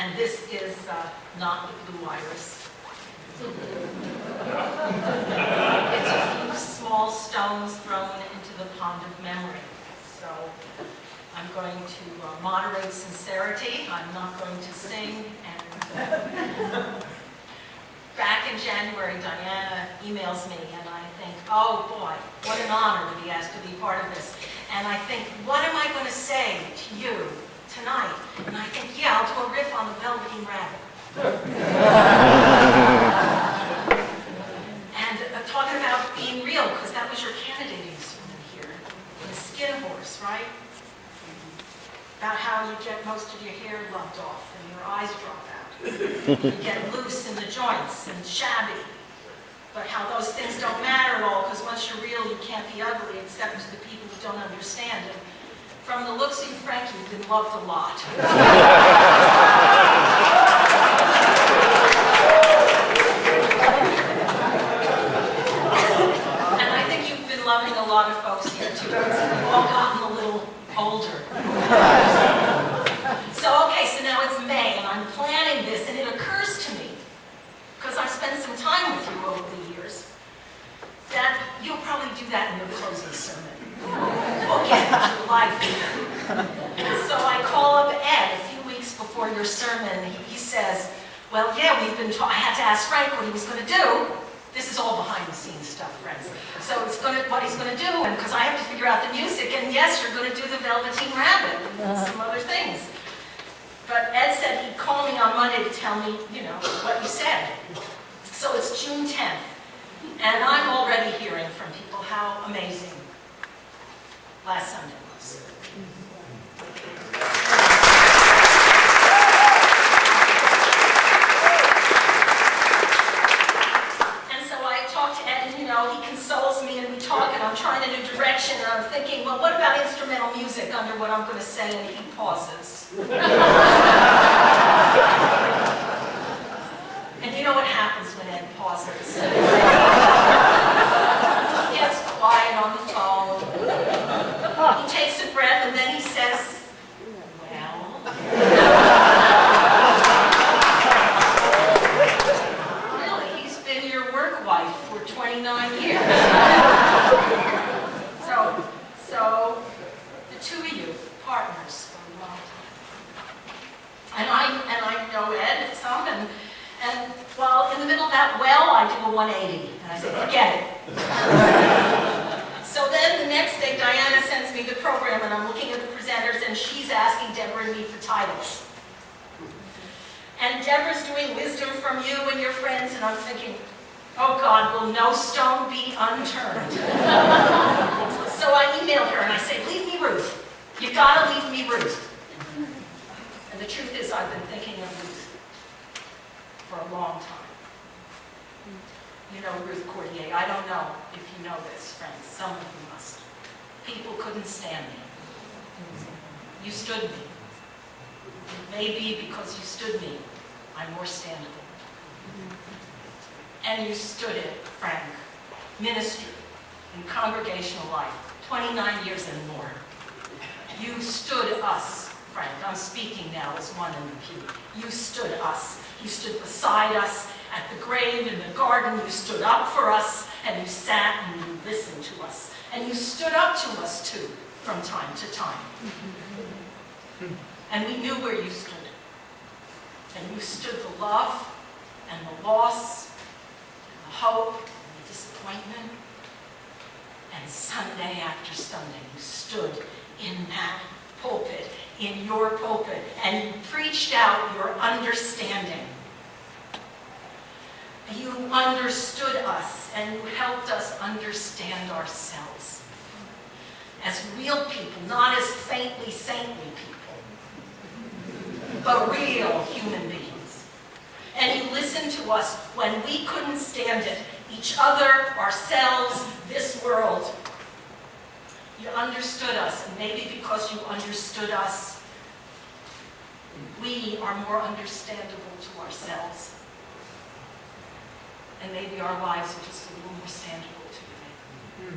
And this is not the blue iris. It's a few small stones thrown into the pond of memory. So I'm going to moderate sincerity. I'm not going to sing. And back in January, Diana emails me, and I think, oh boy, what an honor to be asked to be part of this. And I think, what am I going to say to you tonight? And I think, yeah, I'll do a riff on the Velveteen Rabbit. And talking about being real, because that was your candidating sermon here. The skin horse, right? About how you get most of your hair lopped off and your eyes drop out. You get loose in the joints and shabby. But how those things don't matter at all, because once you're real, you can't be ugly, except to the people who don't understand. And from the looks of you, Frank, you've been loved a lot. And I think you've been loving a lot of folks here, too, because we've all gotten a little older. So, okay, so now it's May, and I'm planning this, and it occurs to me, because I've spent some time with you over the years, that you'll probably do that in your closing sermon. Book it into life. So I call up Ed a few weeks before your sermon. He says, well, yeah, I had to ask Frank what he was going to do. This is all behind the scenes stuff, friends. So it's what he's going to do, and because I have to figure out the music, and yes, you're going to do the Velveteen Rabbit and some other things. But Ed said he'd call me on Monday to tell me, what you said. So it's June 10th, and I'm already hearing from people how amazing last Sunday was. And so I talk to Ed, and he consoles me, and we talk, and I'm trying a new direction, and I'm thinking, well, what about instrumental music under what I'm going to say? And he pauses. And you know what happens when Ed pauses? He gets quiet on the phone. He takes a breath, and then he says, well. Really, he's been your work wife for 29 years. So the two of you, partners for a long time. And I know Ed some, and while in the middle of that, I do a 180, and I say, forget it. So then the next day, Diana sends me the program, and I'm looking at the presenters, and she's asking Deborah and me for titles. And Deborah's doing wisdom from you and your friends, and I'm thinking, oh God, will no stone be unturned? So I emailed her, and I say, leave me Ruth. You gotta leave me Ruth. And the truth is, I've been thinking of Ruth for a long time. You know Ruth Cordier. I don't know if you know this, friends. Some of you must. People couldn't stand me. You stood me. Maybe because you stood me, I'm more standable. And you stood it, Frank. Ministry and congregational life, 29 years and more. You stood us, Frank. I'm speaking now as one in the pew. You stood us. You stood beside us at the grave, in the garden. You stood up for us, and you sat and you listened to us. And you stood up to us, too, from time to time. And we knew where you stood. And you stood the love, and the loss, and the hope, and the disappointment. And Sunday after Sunday, you stood in that pulpit, in your pulpit, and you preached out your understanding. You understood us, and you helped us understand ourselves as real people, not as faintly saintly people, but real human beings. And you listened to us when we couldn't stand it, each other, ourselves, this world. You understood us, and maybe because you understood us, we are more understandable to ourselves. And maybe our lives are just a little more standable to you.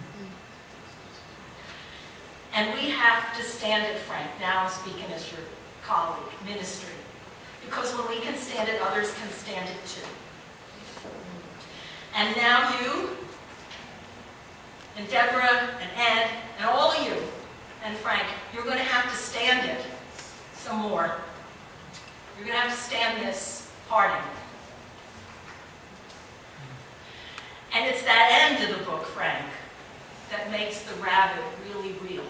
And we have to stand it, Frank, now I'm speaking as your colleague, ministry. because when we can stand it, others can stand it too. And now you, and Deborah, and Ed, and all of you, and Frank, you're going to have to stand it some more. You're going to have to stand this pardon. And it's that end of the book, Frank, that makes the rabbit really real.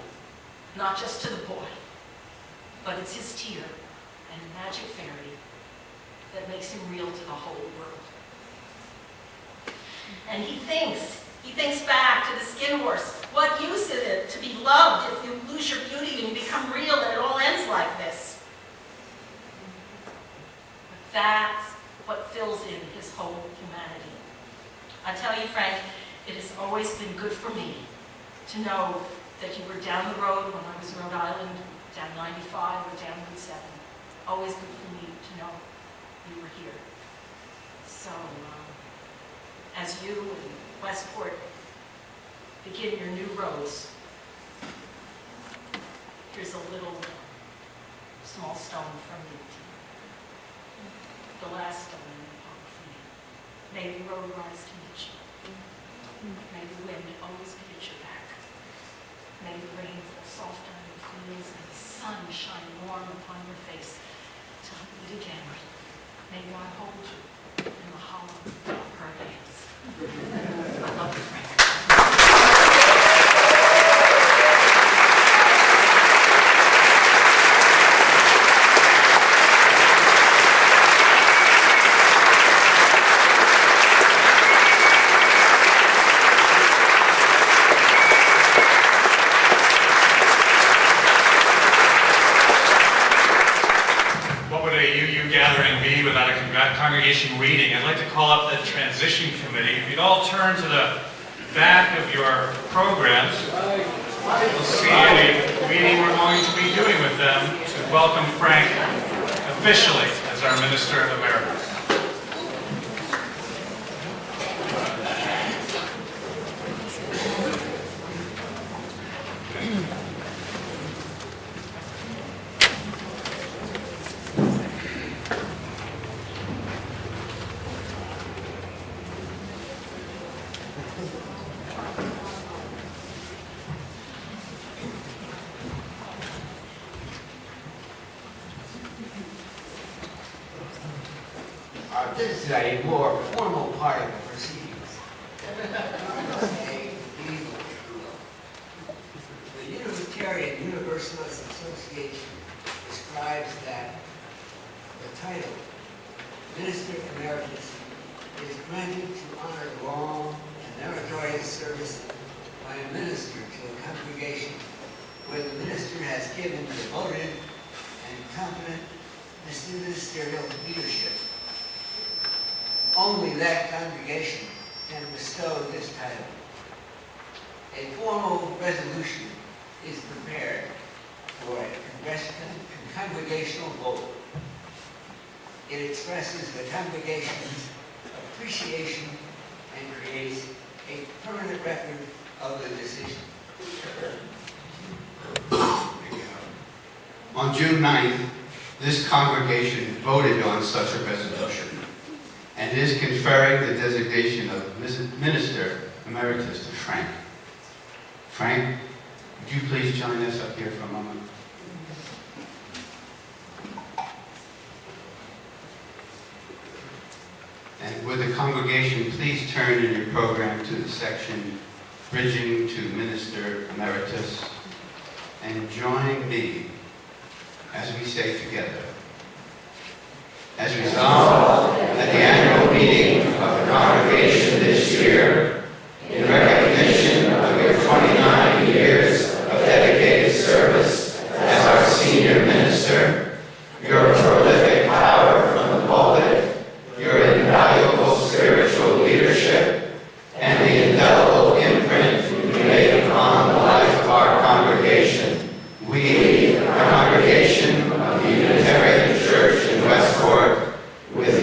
Not just to the boy, but it's his tear and the magic fairy that makes him real to the whole world. And he thinks back to the skin horse. What use is it to be loved if you lose your beauty and you become real and it all ends like this? But that's what fills in his whole humanity. I tell you, Frank, it has always been good for me to know that you were down the road when I was in Rhode Island, down 95 or down Route 7. Always good for me to know you were here. So, as you and Westport begin your new roads, here's a little small stone from me. The last stone in the park for me. May the road rise to meet you. May the wind always be at your back. May the rain fall soft on your fields and the sun shine warm upon your face till we meet again. May God hold you in the hollow of her hands. I love you, Frank. Congregation reading. I'd like to call up the transition committee. If you'd all turn to the back of your programs, we'll see any reading we're going to be doing with them to welcome Frank officially as our Minister Emeritus. This is a more formal part of the proceedings. The Unitarian Universalist Association describes that the title, Minister Emeritus, is granted to honor long and meritorious service by a minister to a congregation where the minister has given devoted and competent ministerial leadership. Only that congregation can bestow this title. A formal resolution is prepared for a congregational vote. It expresses the congregation's appreciation and creates a permanent record of the decision. On June 9th, this congregation voted on such a resolution and is conferring the designation of Minister Emeritus to Frank. Frank, would you please join us up here for a moment? And would the congregation please turn in your program to the section Bridging to Minister Emeritus and join me as we say together. As resolved at the annual meeting of the congregation this year, in recognition of your 29 years of dedicated service as our senior minister, your prolific power from the pulpit, your invaluable spiritual leadership, and the indelible imprint you made upon the life of our congregation, we, the congregation of the Unitarian Church in Westport, with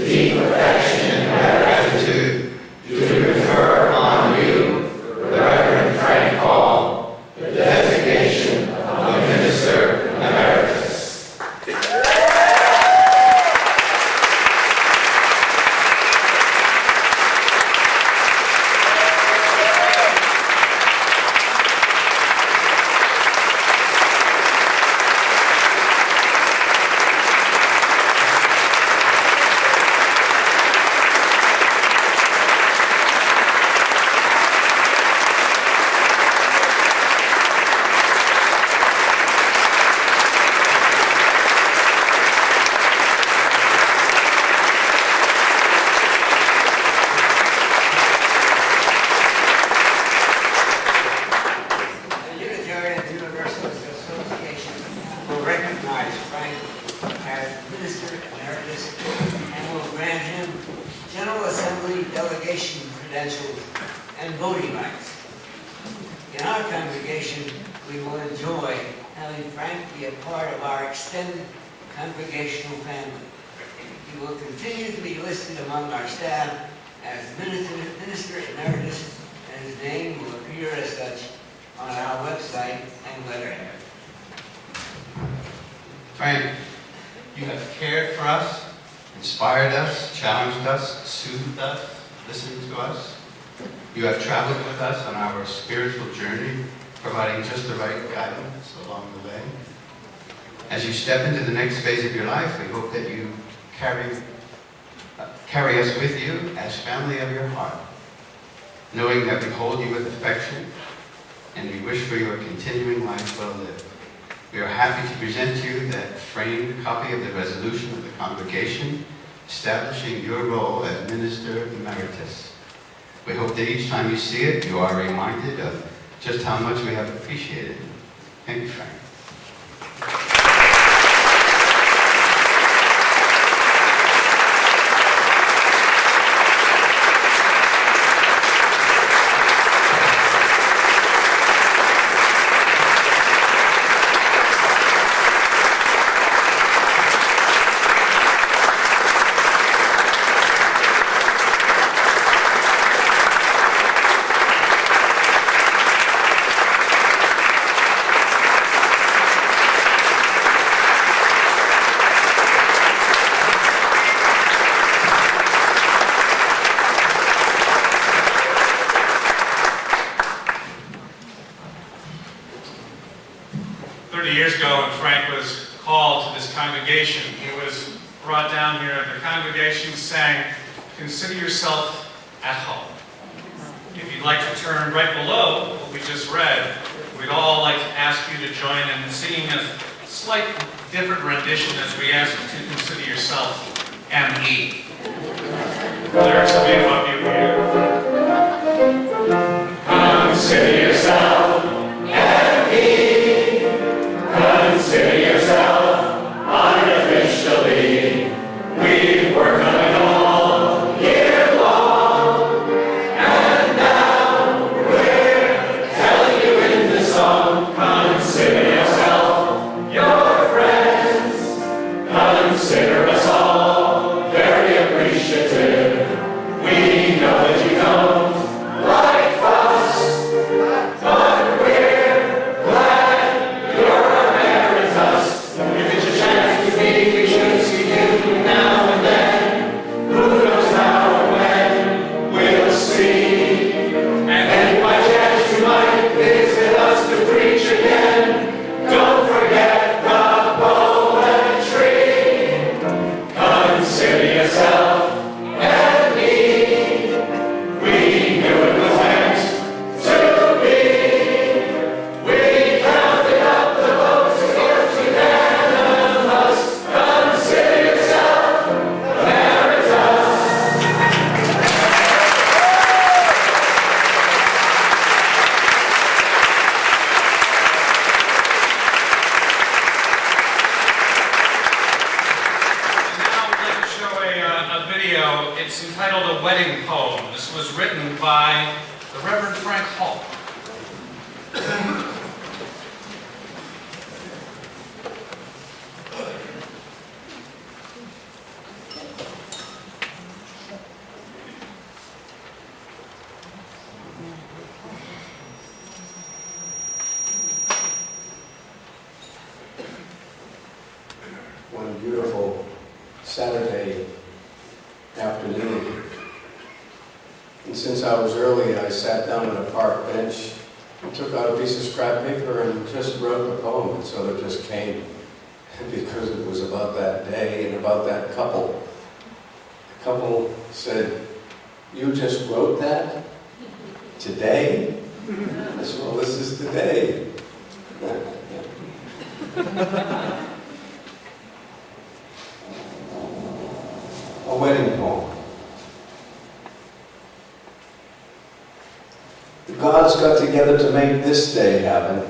delegation credentials and voting rights. In our congregation, we will enjoy having Frank be a part of our extended congregational family. He will continue to be listed among our staff as Minister Emeritus, and his name will appear as such on our website and letterhead. Frank, you have cared for us, inspired us, challenged us, soothed us, listened to us. You have traveled with us on our spiritual journey, providing just the right guidance along the way. As you step into the next phase of your life, we hope that you carry us with you as family of your heart, knowing that we hold you with affection and we wish for your continuing life well lived. We are happy to present to you that framed copy of the resolution of the congregation establishing your role as Minister Emeritus. We hope that each time you see it, you are reminded of just how much we have appreciated it. Thank you, Frank. 30 years ago, when Frank was called to this congregation, he was brought down here, and the congregation sang, "Consider yourself at home." If you'd like to turn right below what we just read, we'd all like to ask you to join in singing a slight different rendition as we ask you to consider yourself M.E. The lyrics will be above you here. Consider yourself M.E. Consider yourself unofficially. We've worked on it all year long, and now we're telling you in the song. Consider yourself, your friends. Consider us all very appreciative. We know that you don't like fuss, but we're glad you're Emeritus. If it's a chance to be, we should see you now and then. Who knows how or when we'll see. And if by chance you might visit us to preach again, don't forget the poetry. Consider yourself and me. We knew it was meant to be. We counted up the votes, it was unanimous. Consider yourself Emeritus. And now we'd like to show a video. It's entitled "A Wedding Poem." This was written by the Reverend Frank Hall. One beautiful Saturday afternoon. And since I was early, I sat down on a park bench, took out a piece of scrap paper and just wrote a poem. And so it just came because it was about that day and about that couple. The couple said, "You just wrote that? Today?" I said, "Well, this is today." A wedding poem. The gods got together to make this day happen.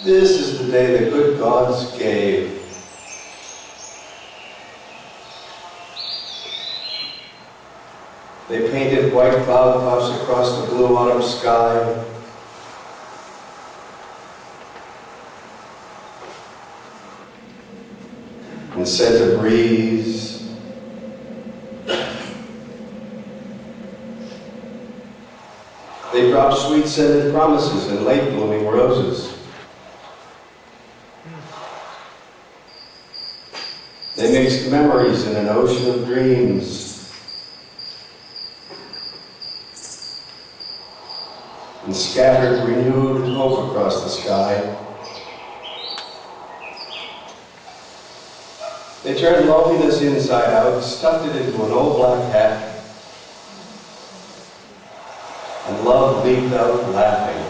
This is the day the good gods gave. They painted white cloud puffs across the blue autumn sky. And sent a breeze. They dropped sweet-scented promises and late-blooming roses. They mixed memories in an ocean of dreams. And scattered renewed hope across the sky. They turned loneliness inside out, stuffed it into an old black hat, and love leaped out laughing.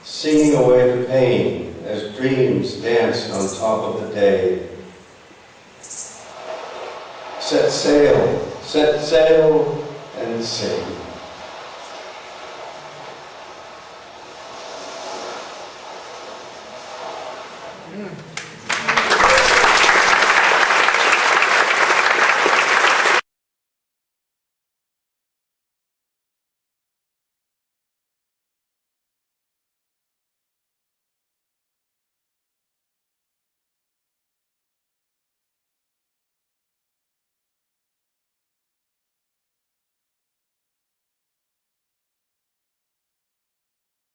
Singing away the pain as dreams danced on top of the day. Set sail, and sing.